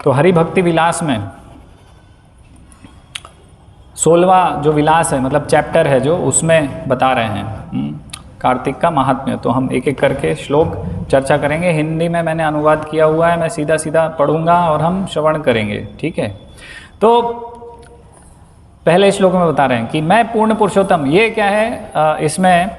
तो हरि भक्ति विलास में 16वां जो विलास है, मतलब चैप्टर है जो, उसमें बता रहे हैं कार्तिक का महात्म्य। तो हम एक एक करके श्लोक चर्चा करेंगे। हिंदी में मैंने अनुवाद किया हुआ है, मैं सीधा सीधा पढ़ूंगा और हम श्रवण करेंगे, ठीक है। तो पहले श्लोक में बता रहे हैं कि मैं पूर्ण पुरुषोत्तम, ये क्या है, इसमें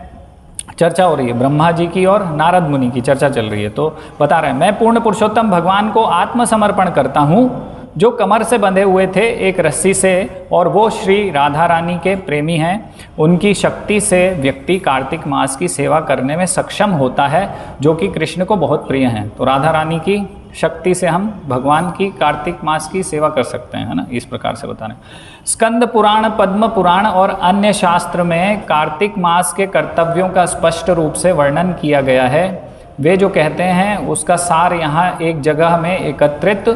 चर्चा हो रही है, ब्रह्मा जी की और नारद मुनि की चर्चा चल रही है। तो बता रहे हैं, मैं पूर्ण पुरुषोत्तम भगवान को आत्मसमर्पण करता हूँ, जो कमर से बंधे हुए थे एक रस्सी से, और वो श्री राधा रानी के प्रेमी हैं। उनकी शक्ति से व्यक्ति कार्तिक मास की सेवा करने में सक्षम होता है, जो कि कृष्ण को बहुत प्रिय हैं। तो राधा रानी की शक्ति से हम भगवान की कार्तिक मास की सेवा कर सकते हैं, है ना, इस प्रकार से बता रहे हैं। स्कंद पुराण, पद्म पुराण और अन्य शास्त्र में कार्तिक मास के कर्तव्यों का स्पष्ट रूप से वर्णन किया गया है। वे जो कहते हैं उसका सार यहाँ एक जगह में एकत्रित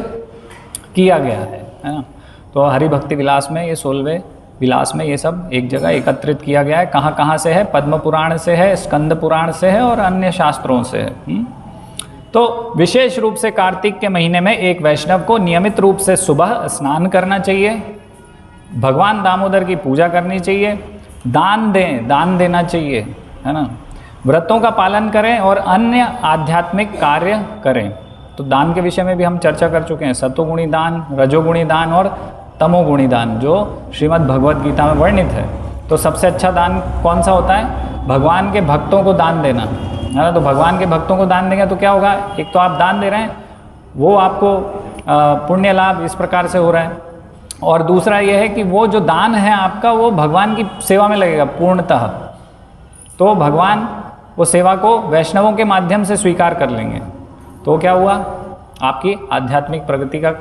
किया गया है ना। तो हरि भक्ति विलास में, ये 16वें विलास में ये सब एक जगह एकत्रित किया गया है। कहाँ कहाँ से है? पद्म पुराण से है, स्कंद पुराण से है और अन्य शास्त्रों से है। तो विशेष रूप से कार्तिक के महीने में एक वैष्णव को नियमित रूप से सुबह स्नान करना चाहिए, भगवान दामोदर की पूजा करनी चाहिए, दान देना चाहिए, है ना, व्रतों का पालन करें और अन्य आध्यात्मिक कार्य करें। तो दान के विषय में भी हम चर्चा कर चुके हैं, सतोगुणी दान, रजोगुणी दान और तमोगुणी दान, जो श्रीमद् भगवद गीता में वर्णित है। तो सबसे अच्छा दान कौन सा होता है? भगवान के भक्तों को दान देना, है ना। तो भगवान के भक्तों को दान देंगे तो क्या होगा? एक तो आप दान दे रहे हैं, वो आपको पुण्य लाभ इस प्रकार से हो रहा है, और दूसरा ये है कि वो जो दान है आपका, वो भगवान की सेवा में लगेगा पूर्णतः। तो भगवान वो सेवा को वैष्णवों के माध्यम से स्वीकार कर लेंगे। तो क्या हुआ? आपकी आध्यात्मिक प्रगति का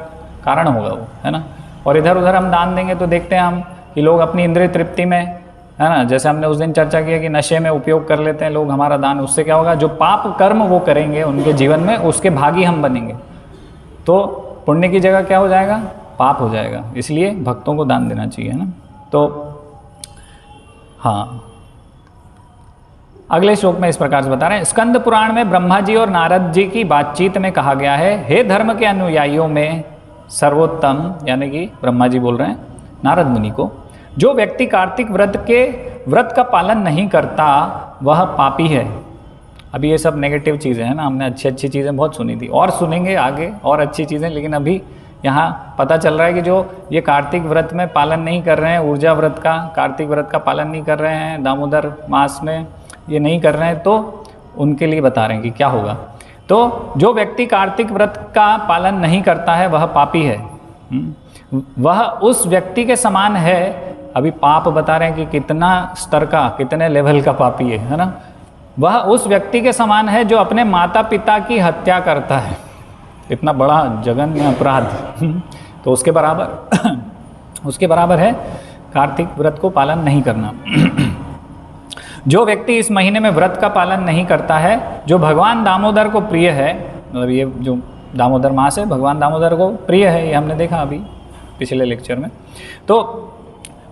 कारण होगा वो, है ना। और इधर उधर हम दान देंगे तो देखते हैं हम कि लोग अपनी इंद्रिय तृप्ति में, है ना, जैसे हमने उस दिन चर्चा किया कि नशे में उपयोग कर लेते हैं लोग हमारा दान। उससे क्या होगा? जो पाप कर्म वो करेंगे उनके जीवन में, उसके भागी हम बनेंगे। तो पुण्य की जगह क्या हो जाएगा? पाप हो जाएगा। इसलिए भक्तों को दान देना चाहिए, है ना। तो हाँ, अगले श्लोक में इस प्रकार से बता रहे हैं। स्कंद पुराण में ब्रह्मा जी और नारद जी की बातचीत में कहा गया है, हे धर्म के अनुयायियों में सर्वोत्तम, यानी कि ब्रह्मा जी बोल रहे हैं नारद मुनि को, जो व्यक्ति कार्तिक व्रत का पालन नहीं करता वह पापी है। अभी ये सब नेगेटिव चीज़ें हैं ना, हमने अच्छी अच्छी चीज़ें बहुत सुनी थी और सुनेंगे आगे और अच्छी चीज़ें, लेकिन अभी यहाँ पता चल रहा है कि जो ये कार्तिक व्रत में पालन नहीं कर रहे हैं, ऊर्जा व्रत का, कार्तिक व्रत का पालन नहीं कर रहे हैं, दामोदर मास में ये नहीं कर रहे हैं, तो उनके लिए बता रहे हैं कि क्या होगा। तो जो व्यक्ति कार्तिक व्रत का पालन नहीं करता है वह पापी है। वह उस व्यक्ति के समान है। अभी पाप बता रहे हैं कि कितना स्तर का, कितने लेवल का पापी है ना। वह उस व्यक्ति के समान है जो अपने माता पिता की हत्या करता है। इतना बड़ा जघन्य अपराध तो उसके बराबर है कार्तिक व्रत को पालन नहीं करना। जो व्यक्ति इस महीने में व्रत का पालन नहीं करता है, जो भगवान दामोदर को प्रिय है, मतलब ये जो दामोदर मास है भगवान दामोदर को प्रिय है, ये हमने देखा अभी पिछले लेक्चर में, तो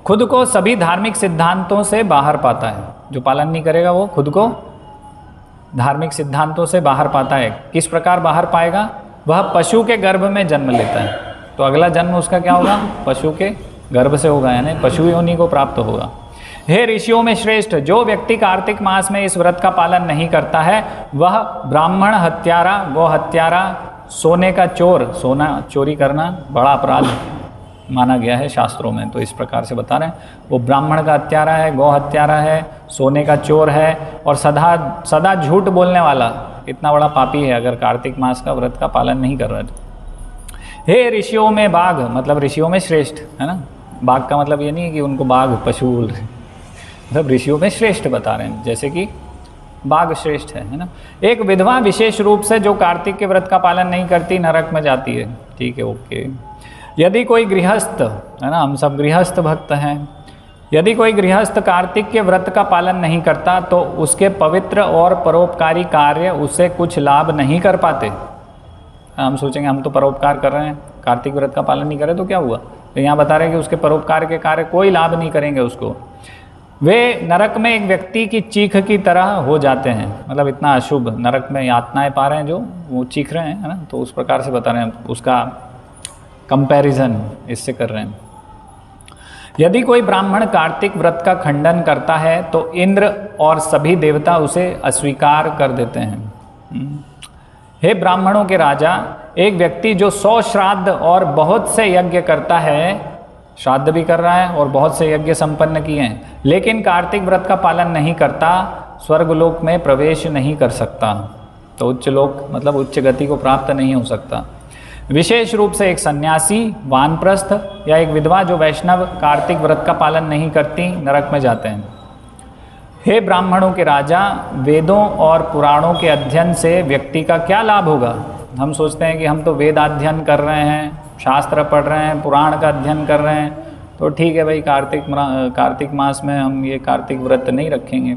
खुद को सभी धार्मिक सिद्धांतों से बाहर पाता है। जो पालन नहीं करेगा वो खुद को धार्मिक सिद्धांतों से बाहर पाता है। किस प्रकार बाहर पाएगा? वह पशु के गर्भ में जन्म लेता है। तो अगला जन्म उसका क्या होगा? पशु के गर्भ से होगा, यानी पशु योनि को प्राप्त होगा। हे ऋषियों में श्रेष्ठ, जो व्यक्ति कार्तिक मास में इस व्रत का पालन नहीं करता है वह ब्राह्मण हत्यारा, गौ हत्यारा, सोने का चोर, सोना चोरी करना बड़ा अपराध माना गया है शास्त्रों में। तो इस प्रकार से बता रहे हैं, वो ब्राह्मण का हत्यारा है, गौ हत्यारा है, सोने का चोर है और सदा झूठ बोलने वाला इतना बड़ा पापी है अगर कार्तिक मास का व्रत का पालन नहीं कर रहा है। हे ऋषियों में बाघ, मतलब ऋषियों में श्रेष्ठ, है ना। बाघ का मतलब ये नहीं है कि उनको बाघ पशु बोल रहे, मतलब ऋषियों में श्रेष्ठ बता रहे हैं, जैसे कि बाघ श्रेष्ठ है ना। एक विधवा विशेष रूप से जो कार्तिक के व्रत का पालन नहीं करती नरक में जाती है। ठीक है, ओके। यदि कोई गृहस्थ, है ना, हम सब गृहस्थ भक्त हैं, यदि कोई गृहस्थ कार्तिक के व्रत का पालन नहीं करता तो उसके पवित्र और परोपकारी कार्य उसे कुछ लाभ नहीं कर पाते। हम सोचेंगे हम तो परोपकार कर रहे हैं, कार्तिक व्रत का पालन नहीं करें तो क्या हुआ? तो यहाँ बता रहे हैं कि उसके परोपकार के कार्य कोई लाभ नहीं करेंगे उसको। वे नरक में एक व्यक्ति की चीख की तरह हो जाते हैं, मतलब इतना अशुभ, नरक में यातनाएं पा रहे हैं जो वो चीख रहे हैं, है ना। तो उस प्रकार से बता रहे हैं उसका कंपैरिजन इससे कर रहे हैं। यदि कोई ब्राह्मण कार्तिक व्रत का खंडन करता है तो इंद्र और सभी देवता उसे अस्वीकार कर देते हैं। हे ब्राह्मणों के राजा, एक व्यक्ति जो 100 श्राद्ध और बहुत से यज्ञ करता है, श्राद्ध भी कर रहा है और बहुत से यज्ञ संपन्न किए हैं, लेकिन कार्तिक व्रत का पालन नहीं करता, स्वर्गलोक में प्रवेश नहीं कर सकता। तो उच्च लोक मतलब उच्च गति को प्राप्त नहीं हो सकता। विशेष रूप से एक सन्यासी, वानप्रस्थ या एक विधवा जो वैष्णव कार्तिक व्रत का पालन नहीं करती, नरक में जाते हैं। हे ब्राह्मणों के राजा, वेदों और पुराणों के अध्ययन से व्यक्ति का क्या लाभ होगा? हम सोचते हैं कि हम तो वेद अध्ययन कर रहे हैं, शास्त्र पढ़ रहे हैं, पुराण का अध्ययन कर रहे हैं, तो ठीक है भाई, कार्तिक मास में हम ये कार्तिक व्रत नहीं रखेंगे।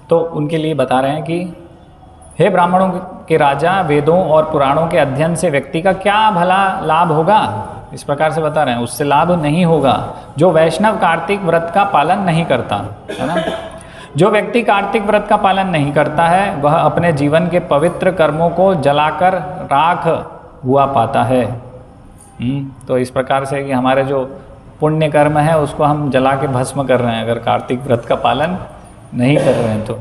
तो उनके लिए बता रहे हैं कि हे ब्राह्मणों के राजा, वेदों और पुराणों के अध्ययन से व्यक्ति का क्या भला लाभ होगा? इस प्रकार से बता रहे हैं, उससे लाभ नहीं होगा जो वैष्णव कार्तिक व्रत का पालन नहीं करता, है ना। जो व्यक्ति कार्तिक व्रत का पालन नहीं करता है, वह अपने जीवन के पवित्र कर्मों को जलाकर राख हुआ पाता है। तो इस प्रकार से कि हमारे जो पुण्य कर्म है उसको हम जला के भस्म कर रहे हैं, अगर कार्तिक व्रत का पालन नहीं कर रहे हैं तो।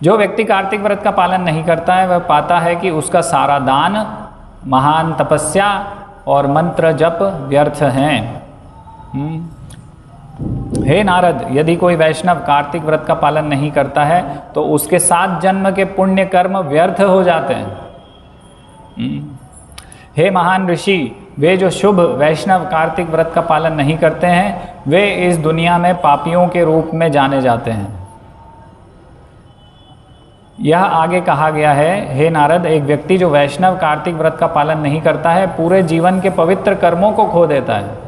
जो व्यक्ति कार्तिक व्रत का पालन नहीं करता है, वह पाता है कि उसका सारा दान, महान तपस्या और मंत्र जप व्यर्थ हैं। हे नारद, यदि कोई वैष्णव कार्तिक व्रत का पालन नहीं करता है तो उसके 7 जन्म के पुण्य कर्म व्यर्थ हो जाते हैं। हे महान ऋषि, वे जो शुभ वैष्णव कार्तिक व्रत का पालन नहीं करते हैं, वे इस दुनिया में पापियों के रूप में जाने जाते हैं। यह आगे कहा गया है, हे नारद, एक व्यक्ति जो वैष्णव कार्तिक व्रत का पालन नहीं करता है, पूरे जीवन के पवित्र कर्मों को खो देता है।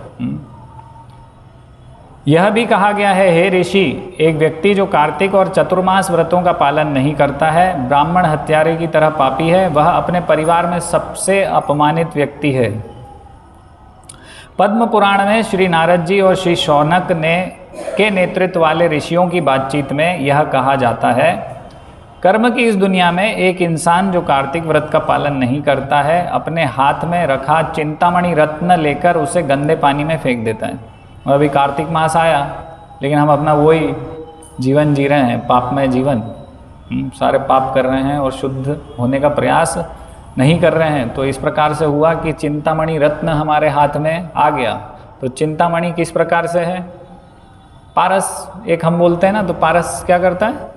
यह भी कहा गया है, हे ऋषि, एक व्यक्ति जो कार्तिक और चतुर्मास व्रतों का पालन नहीं करता है, ब्राह्मण हत्यारे की तरह पापी है, वह अपने परिवार में सबसे अपमानित व्यक्ति है। पद्म पुराण में श्री नारद जी और श्री शौनक के नेतृत्व वाले ऋषियों की बातचीत में यह कहा जाता है, कर्म की इस दुनिया में एक इंसान जो कार्तिक व्रत का पालन नहीं करता है, अपने हाथ में रखा चिंतामणि रत्न लेकर उसे गंदे पानी में फेंक देता है। और अभी कार्तिक मास आया, लेकिन हम अपना वही जीवन जी रहे हैं, पापमय जीवन, सारे पाप कर रहे हैं और शुद्ध होने का प्रयास नहीं कर रहे हैं। तो इस प्रकार से हुआ कि चिंतामणि रत्न हमारे हाथ में आ गया। तो चिंतामणि किस प्रकार से है? पारस एक हम बोलते हैं ना, तो पारस क्या करता है?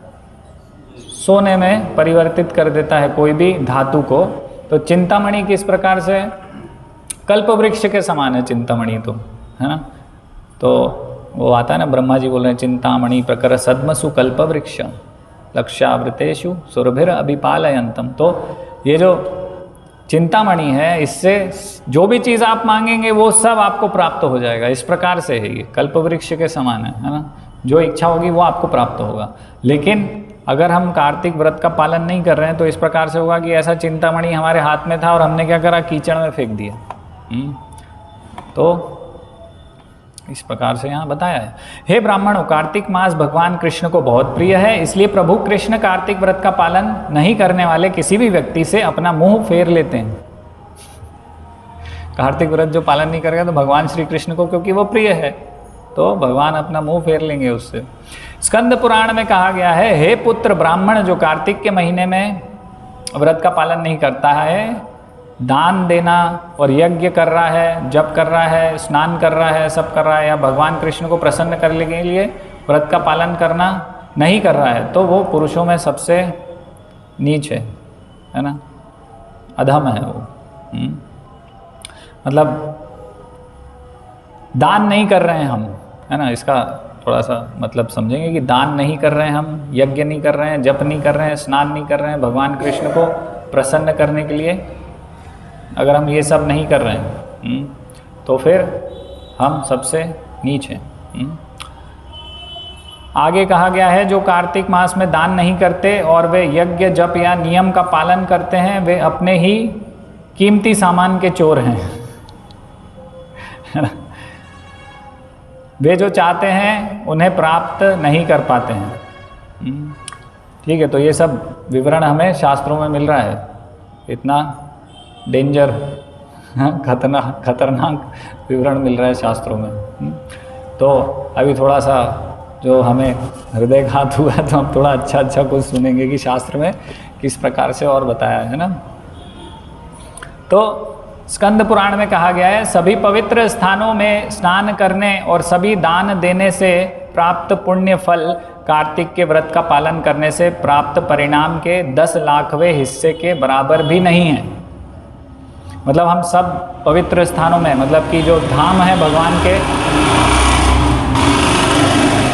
सोने में परिवर्तित कर देता है कोई भी धातु को। तो चिंतामणि किस प्रकार से? कल्प वृक्ष के समान है चिंतामणि, तो है ना। तो वो आता है ना, ब्रह्मा जी बोल रहे हैं, चिंतामणि प्रकर सद्मसु कल्प वृक्ष लक्ष्यावृतेषु सुरभिर अभिपालयंतम। तो ये जो चिंतामणि है, इससे जो भी चीज़ आप मांगेंगे वो सब आपको प्राप्त हो जाएगा। इस प्रकार से है ये, कल्प वृक्ष के समान है ना। जो इच्छा होगी वो आपको प्राप्त होगा। लेकिन अगर हम कार्तिक व्रत का पालन नहीं कर रहे हैं तो इस प्रकार से होगा कि ऐसा चिंतामणि हमारे हाथ में था और हमने क्या करा, कीचड़ में फेंक दिया। तो इस प्रकार से यहाँ बताया है। हे ब्राह्मणों, कार्तिक मास भगवान कृष्ण को बहुत प्रिय है, इसलिए प्रभु कृष्ण कार्तिक व्रत का पालन नहीं करने वाले किसी भी व्यक्ति से अपना मुंह फेर लेते हैं। कार्तिक व्रत जो पालन नहीं करेगा तो भगवान श्री कृष्ण को, क्योंकि वो प्रिय है, तो भगवान अपना मुंह फेर लेंगे उससे। स्कंद पुराण में कहा गया है, हे पुत्र, ब्राह्मण जो कार्तिक के महीने में व्रत का पालन नहीं करता है, दान देना और यज्ञ कर रहा है, जप कर रहा है, स्नान कर रहा है, सब कर रहा है, या भगवान कृष्ण को प्रसन्न करने के लिए व्रत का पालन करना नहीं कर रहा है, तो वो पुरुषों में सबसे नीच है ना, अधम है वो। मतलब दान नहीं कर रहे हैं हम, है ना। इसका थोड़ा सा मतलब समझेंगे कि दान नहीं कर रहे हैं हम, यज्ञ नहीं कर रहे हैं, जप नहीं कर रहे हैं, स्नान नहीं कर रहे हैं भगवान कृष्ण को प्रसन्न करने के लिए। अगर हम ये सब नहीं कर रहे हैं तो फिर हम सबसे नीच हैं। आगे कहा गया है, जो कार्तिक मास में दान नहीं करते और वे यज्ञ जप या नियम का पालन करते हैं, वे अपने ही कीमती सामान के चोर हैं। वे जो चाहते हैं उन्हें प्राप्त नहीं कर पाते हैं। ठीक है, तो ये सब विवरण हमें शास्त्रों में मिल रहा है। इतना डेंजर खतरनाक विवरण मिल रहा है शास्त्रों में। तो अभी थोड़ा सा जो हमें हृदयघात हुआ है, तो हम थोड़ा अच्छा कुछ सुनेंगे कि शास्त्र में किस प्रकार से और बताया है ना। तो स्कंद पुराण में कहा गया है, सभी पवित्र स्थानों में स्नान करने और सभी दान देने से प्राप्त पुण्य फल कार्तिक के व्रत का पालन करने से प्राप्त परिणाम के 10 लाखवें हिस्से के बराबर भी नहीं है। मतलब हम सब पवित्र स्थानों में, मतलब कि जो धाम है भगवान के,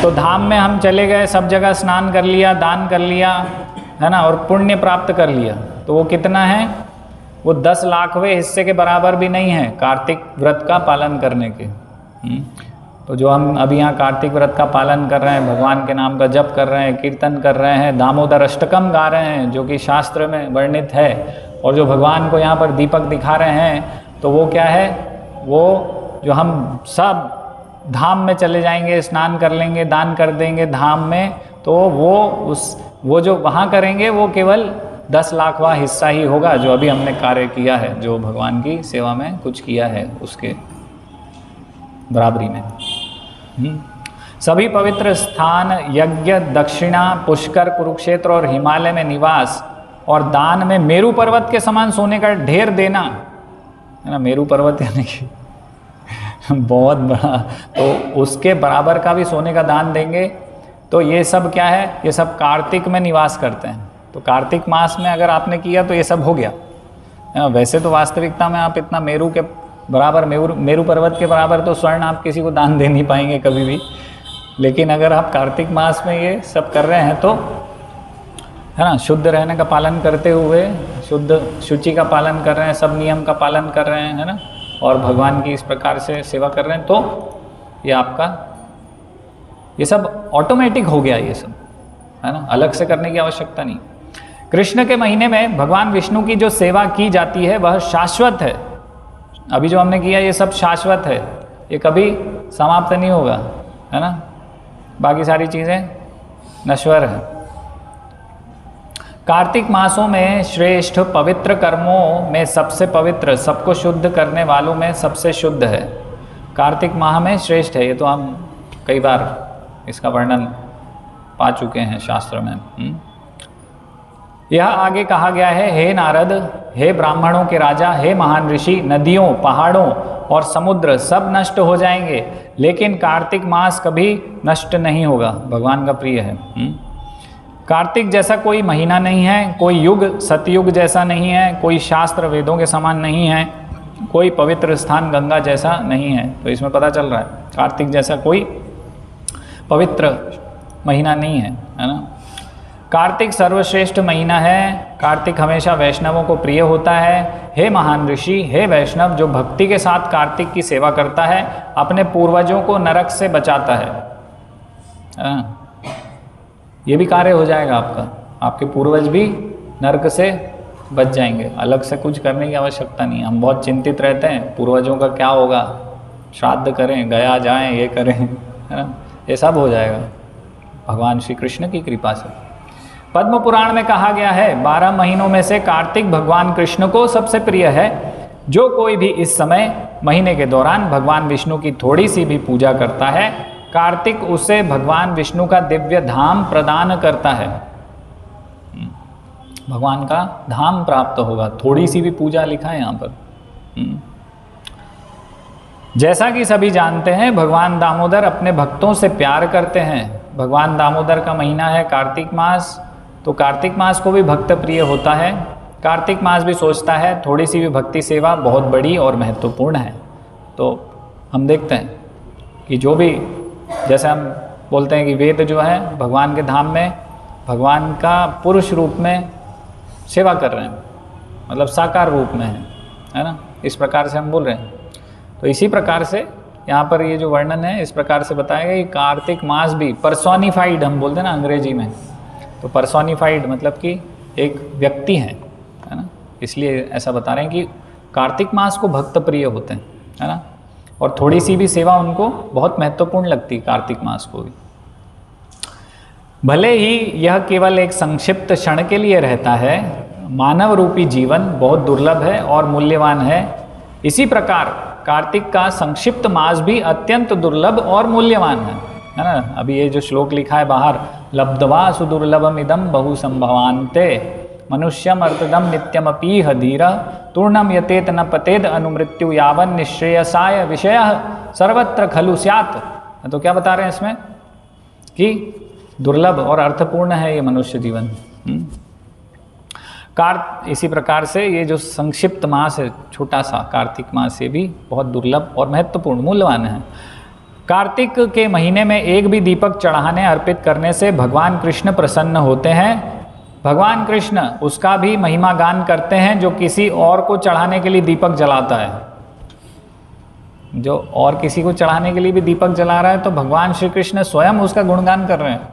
तो धाम में हम चले गए, सब जगह स्नान कर लिया, दान कर लिया, है ना, और पुण्य प्राप्त कर लिया, तो वो कितना है, वो 10 लाखवें हिस्से के बराबर भी नहीं है कार्तिक व्रत का पालन करने के। तो जो हम अभी यहाँ कार्तिक व्रत का पालन कर रहे हैं, भगवान के नाम का जप कर रहे हैं, कीर्तन कर रहे हैं, दामोदर अष्टकम गा रहे हैं जो कि शास्त्र में वर्णित है, और जो भगवान को यहाँ पर दीपक दिखा रहे हैं, तो वो क्या है, वो जो हम सब धाम में चले जाएंगे, स्नान कर लेंगे, दान कर देंगे धाम में, तो वो जो वहाँ करेंगे वो केवल 10 लाखवां हिस्सा ही होगा जो अभी हमने कार्य किया है, जो भगवान की सेवा में कुछ किया है उसके बराबरी में। सभी पवित्र स्थान, यज्ञ, दक्षिणा, पुष्कर, कुरुक्षेत्र और हिमालय में निवास और दान में मेरू पर्वत के समान सोने का ढेर देना, है ना, मेरू पर्वत यानी कि बहुत बड़ा, तो उसके बराबर का भी सोने का दान देंगे। तो ये सब क्या है, ये सब कार्तिक में निवास करते हैं। तो कार्तिक मास में अगर आपने किया तो ये सब हो गया। वैसे तो वास्तविकता में आप इतना मेरू के बराबर, मेरू पर्वत के बराबर तो स्वर्ण आप किसी को दान दे नहीं पाएंगे कभी भी, लेकिन अगर आप कार्तिक मास में ये सब कर रहे हैं तो, है ना, शुद्ध रहने का पालन करते हुए, शुचि का पालन कर रहे हैं, सब नियम का पालन कर रहे हैं, है ना, और भगवान की इस प्रकार से सेवा कर रहे हैं, तो ये आपका ये सब ऑटोमेटिक हो गया, ये सब, है ना, अलग से करने की आवश्यकता नहीं। कृष्ण के महीने में भगवान विष्णु की जो सेवा की जाती है वह शाश्वत है। अभी जो हमने किया ये सब शाश्वत है, ये कभी समाप्त नहीं होगा, है ना, बाकी सारी चीज़ें नश्वर है। कार्तिक मासों में श्रेष्ठ पवित्र कर्मों में सबसे पवित्र, सबको शुद्ध करने वालों में सबसे शुद्ध है। कार्तिक माह में श्रेष्ठ है, ये तो हम कई बार इसका वर्णन पा चुके हैं शास्त्र में। यह आगे कहा गया है, हे नारद, हे ब्राह्मणों के राजा, हे महान ऋषि, नदियों, पहाड़ों और समुद्र सब नष्ट हो जाएंगे, लेकिन कार्तिक मास कभी नष्ट नहीं होगा, भगवान का प्रिय है। कार्तिक जैसा कोई महीना नहीं है, कोई युग सतयुग जैसा नहीं है, कोई शास्त्र वेदों के समान नहीं है, कोई पवित्र स्थान गंगा जैसा नहीं है। तो इसमें पता चल रहा है कार्तिक जैसा कोई पवित्र महीना नहीं है ना। कार्तिक सर्वश्रेष्ठ महीना है। कार्तिक हमेशा वैष्णवों को प्रिय होता है। हे महान ऋषि, हे वैष्णव, जो भक्ति के साथ कार्तिक की सेवा करता है अपने पूर्वजों को नरक से बचाता है। ये भी कार्य हो जाएगा आपका, आपके पूर्वज भी नरक से बच जाएंगे, अलग से कुछ करने की आवश्यकता नहीं। हम बहुत चिंतित रहते हैं पूर्वजों का क्या होगा, श्राद्ध करें, गया जाएं, ये करें, है ना, ये सब हो जाएगा भगवान श्री कृष्ण की कृपा से। पद्म पुराण में कहा गया है 12 महीनों में से कार्तिक भगवान कृष्ण को सबसे प्रिय है। जो कोई भी इस समय महीने के दौरान भगवान विष्णु की थोड़ी सी भी पूजा करता है, कार्तिक उसे भगवान विष्णु का दिव्य धाम प्रदान करता है। भगवान का धाम प्राप्त होगा, थोड़ी सी भी पूजा लिखा है यहाँ पर। जैसा कि सभी जानते हैं, भगवान दामोदर अपने भक्तों से प्यार करते हैं। भगवान दामोदर का महीना है कार्तिक मास, तो कार्तिक मास को भी भक्त प्रिय होता है। कार्तिक मास भी सोचता है थोड़ी सी भी भक्ति सेवा बहुत बड़ी और महत्वपूर्ण है। तो हम देखते हैं कि जो भी, जैसे हम बोलते हैं कि वेद जो है भगवान के धाम में भगवान का पुरुष रूप में सेवा कर रहे हैं, मतलब साकार रूप में है ना, इस प्रकार से हम बोल रहे हैं। तो इसी प्रकार से यहाँ पर ये जो वर्णन है इस प्रकार से बताया गया कि कार्तिक मास भी पर्सोनिफाइड, हम बोलते हैं ना अंग्रेजी में, तो पर्सोनिफाइड मतलब कि एक व्यक्ति है ना, इसलिए ऐसा बता रहे हैं कि कार्तिक मास को भक्त प्रिय होते हैं, है ना, और थोड़ी सी भी सेवा उनको बहुत महत्वपूर्ण लगती कार्तिक मास को भी। भले ही यह केवल एक संक्षिप्त क्षण के लिए रहता है, मानव रूपी जीवन बहुत दुर्लभ है और मूल्यवान है। इसी प्रकार कार्तिक का संक्षिप्त मास भी अत्यंत दुर्लभ और मूल्यवान है ना। अभी ये जो श्लोक लिखा है बाहर, लब्ध्वा सुदुर्लभम इदम बहु संभवान्ते मनुष्यम अर्थदम नित्यमपीह धीरः तूर्णम यतेत न पतेद अनुमृत्यु यावन निश्रेयसाय विषयः सर्वत्र खलु स्यात्। तो क्या बता रहे हैं इसमें कि दुर्लभ और अर्थपूर्ण है ये मनुष्य जीवन। इसी प्रकार से ये जो संक्षिप्त मास है, छोटा सा कार्तिक मास, ये भी बहुत दुर्लभ और महत्वपूर्ण मूल्यवान है। कार्तिक के महीने में एक भी दीपक चढ़ाने अर्पित करने से भगवान कृष्ण प्रसन्न होते हैं। भगवान कृष्ण उसका भी महिमा गान करते हैं जो किसी और को चढ़ाने के लिए दीपक जलाता है। जो और किसी को चढ़ाने के लिए भी दीपक जला रहा है तो भगवान श्री कृष्ण स्वयं उसका गुणगान कर रहे हैं।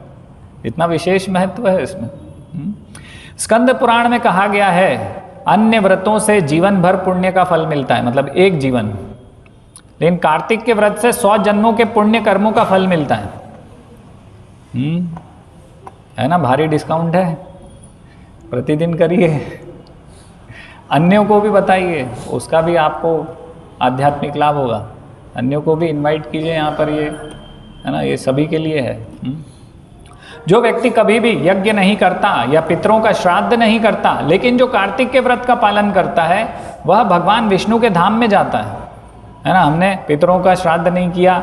इतना विशेष महत्व है इसमें। स्कंद पुराण में कहा गया है अन्य व्रतों से जीवन भर पुण्य का फल मिलता है, मतलब एक जीवन, लेकिन कार्तिक के व्रत से 100 जन्मों के पुण्य कर्मों का फल मिलता है। है ना, भारी डिस्काउंट है। प्रतिदिन करिए, अन्यों को भी बताइए, उसका भी आपको आध्यात्मिक लाभ होगा। अन्यों को भी इनवाइट कीजिए यहाँ पर, ये है ना, ये सभी के लिए है। जो व्यक्ति कभी भी यज्ञ नहीं करता या पितरों का श्राद्ध नहीं करता, लेकिन जो कार्तिक के व्रत का पालन करता है, वह भगवान विष्णु के धाम में जाता है ना। हमने पितरों का श्राद्ध नहीं किया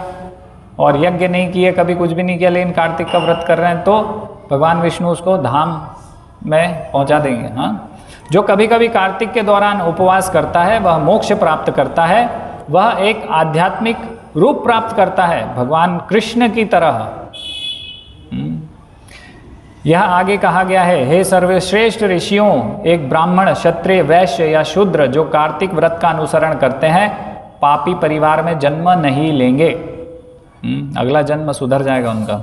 और यज्ञ नहीं किए, कभी कुछ भी नहीं किया, लेकिन कार्तिक का व्रत कर रहे हैं, तो भगवान विष्णु उसको धाम में पहुंचा देंगे। हाँ, जो कभी कभी कार्तिक के दौरान उपवास करता है वह मोक्ष प्राप्त करता है, वह एक आध्यात्मिक रूप प्राप्त करता है भगवान कृष्ण की तरह। यह आगे कहा गया है, हे सर्वश्रेष्ठ ऋषियों, एक ब्राह्मण, क्षत्रिय, वैश्य या शूद्र जो कार्तिक व्रत का अनुसरण करते हैं पापी परिवार में जन्म नहीं लेंगे। अगला जन्म सुधर जाएगा उनका।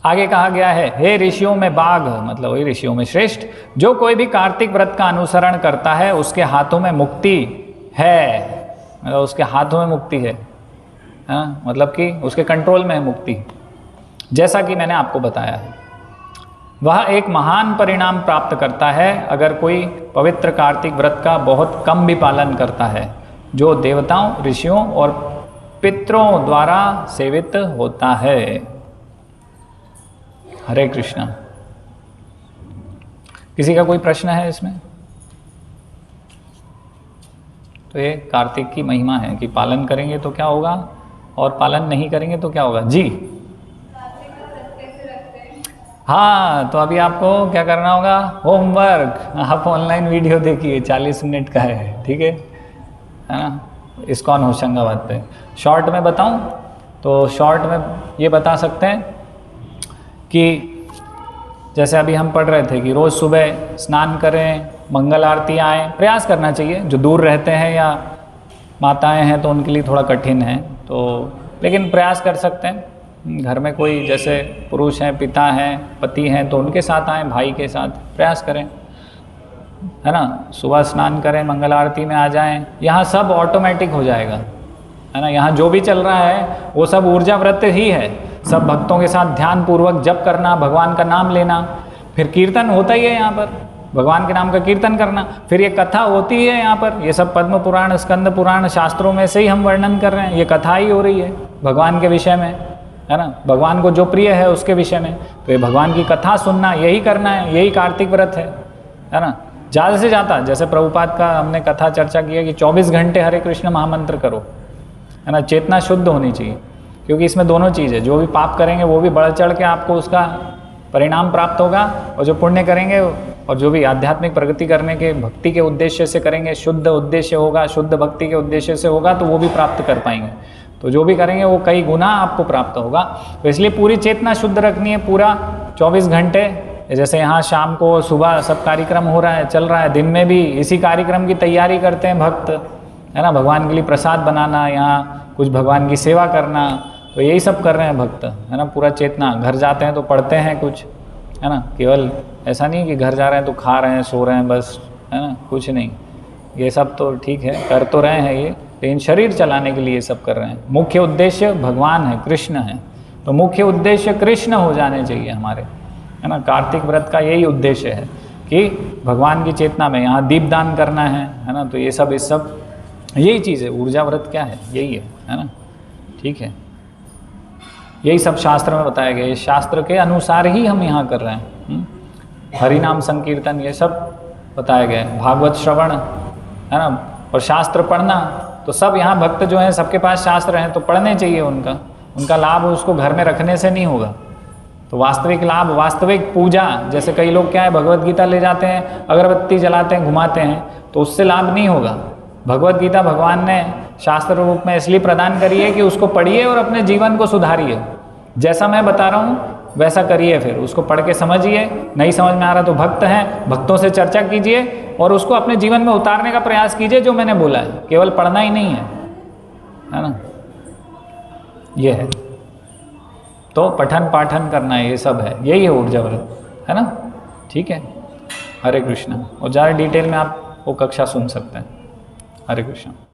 आगे कहा गया है, हे ऋषियों में बाघ, मतलब वही ऋषियों में श्रेष्ठ, जो कोई भी कार्तिक व्रत का अनुसरण करता है उसके हाथों में मुक्ति है, मतलब उसके हाथों में मुक्ति है। हाँ, मतलब कि उसके कंट्रोल में है मुक्ति, जैसा कि मैंने आपको बताया है। वह एक महान परिणाम प्राप्त करता है अगर कोई पवित्र कार्तिक व्रत का बहुत कम भी पालन करता है, जो देवताओं, ऋषियों और पितरों द्वारा सेवित होता है। हरे कृष्णा। किसी का कोई प्रश्न है इसमें? तो ये कार्तिक की महिमा है कि पालन करेंगे तो क्या होगा और पालन नहीं करेंगे तो क्या होगा। जी हाँ, तो अभी आपको क्या करना होगा, होमवर्क। आप ऑनलाइन वीडियो देखिए, 40 मिनट का है, ठीक है ना। इस्कॉन होशंगाबाद पे शॉर्ट में बताऊं तो शॉर्ट में ये बता सकते हैं कि जैसे अभी हम पढ़ रहे थे कि रोज़ सुबह स्नान करें, मंगल आरती आए, प्रयास करना चाहिए। जो दूर रहते हैं या माताएं हैं तो उनके लिए थोड़ा कठिन है, तो लेकिन प्रयास कर सकते हैं। घर में कोई जैसे पुरुष हैं, पिता हैं, पति हैं, तो उनके साथ आएँ, भाई के साथ प्रयास करें, है ना। सुबह स्नान करें, मंगल आरती में आ जाएं, यहाँ सब ऑटोमेटिक हो जाएगा, है ना। यहाँ जो भी चल रहा है वो सब ऊर्जा व्रत ही है। सब भक्तों के साथ ध्यान पूर्वक जप करना, भगवान का नाम लेना, फिर कीर्तन होता ही है यहाँ पर, भगवान के नाम का कीर्तन करना, फिर ये कथा होती है यहाँ पर। ये सब पद्म पुराण, स्कंद पुराण, शास्त्रों में से ही हम वर्णन कर रहे हैं, ये कथा ही हो रही है भगवान के विषय में, है ना। भगवान को जो प्रिय है उसके विषय में, तो ये भगवान की कथा सुनना, यही करना है, यही कार्तिक व्रत है ना। ज़्यादा से ज़्यादा, जैसे प्रभुपाद का हमने कथा चर्चा किया कि 24 घंटे हरे कृष्ण महामंत्र करो, है ना। चेतना शुद्ध होनी चाहिए, क्योंकि इसमें दोनों चीज़ है। जो भी पाप करेंगे वो भी बढ़ चढ़ के आपको उसका परिणाम प्राप्त होगा, और जो पुण्य करेंगे और जो भी आध्यात्मिक प्रगति करने के भक्ति के उद्देश्य से करेंगे, शुद्ध उद्देश्य होगा, शुद्ध भक्ति के उद्देश्य से होगा, तो वो भी प्राप्त कर पाएंगे। तो जो भी करेंगे वो कई गुना आपको प्राप्त होगा। तो इसलिए पूरी चेतना शुद्ध रखनी है, पूरा 24 घंटे। जैसे यहाँ शाम को, सुबह सब कार्यक्रम हो रहा है, चल रहा है, दिन में भी इसी कार्यक्रम की तैयारी करते हैं भक्त, है ना। भगवान के लिए प्रसाद बनाना, यहाँ कुछ भगवान की सेवा करना, तो यही सब कर रहे हैं भक्त, है ना। पूरा चेतना, घर जाते हैं तो पढ़ते हैं कुछ, है ना। केवल ऐसा नहीं कि घर जा रहे हैं तो खा रहे हैं, सो रहे हैं बस, है ना, कुछ नहीं। ये सब तो ठीक है, कर तो रहे हैं ये, लेकिन शरीर चलाने के लिए ये सब कर रहे हैं। मुख्य उद्देश्य भगवान है, कृष्ण है, तो मुख्य उद्देश्य कृष्ण हो जाने चाहिए हमारे, है ना। कार्तिक व्रत का यही उद्देश्य है कि भगवान की चेतना में यहाँ दीपदान करना है ना। तो ये सब, इस सब यही चीज़ है, ऊर्जा व्रत क्या है, यही है ना। ठीक है, यही सब शास्त्र में बताया गया है, शास्त्र के अनुसार ही हम यहाँ कर रहे हैं। हरि नाम संकीर्तन ये सब बताया गया है, भागवत श्रवण है ना, और शास्त्र पढ़ना। तो सब यहाँ भक्त जो हैं सबके पास शास्त्र हैं तो पढ़ने चाहिए, उनका लाभ उसको घर में रखने से नहीं होगा। तो वास्तविक लाभ, वास्तविक पूजा, जैसे कई लोग क्या है भगवत गीता ले जाते हैं, अगरबत्ती जलाते हैं, घुमाते हैं, तो उससे लाभ नहीं होगा। भगवत गीता भगवान ने शास्त्र रूप में इसलिए प्रदान करी है कि उसको पढ़िए और अपने जीवन को सुधारिए। जैसा मैं बता रहा हूँ वैसा करिए, फिर उसको पढ़ के समझिए, नहीं समझ में आ रहा तो भक्त हैं, भक्तों से चर्चा कीजिए और उसको अपने जीवन में उतारने का प्रयास कीजिए, जो मैंने बोला है। केवल पढ़ना ही नहीं है ना, ये है। तो पठन पाठन करना है, ये सब है, यही है ऊर्जा व्रत, है ना। ठीक है, हरे कृष्णा। और ज़्यादा डिटेल में आप वो कक्षा सुन सकते हैं। हरे कृष्णा।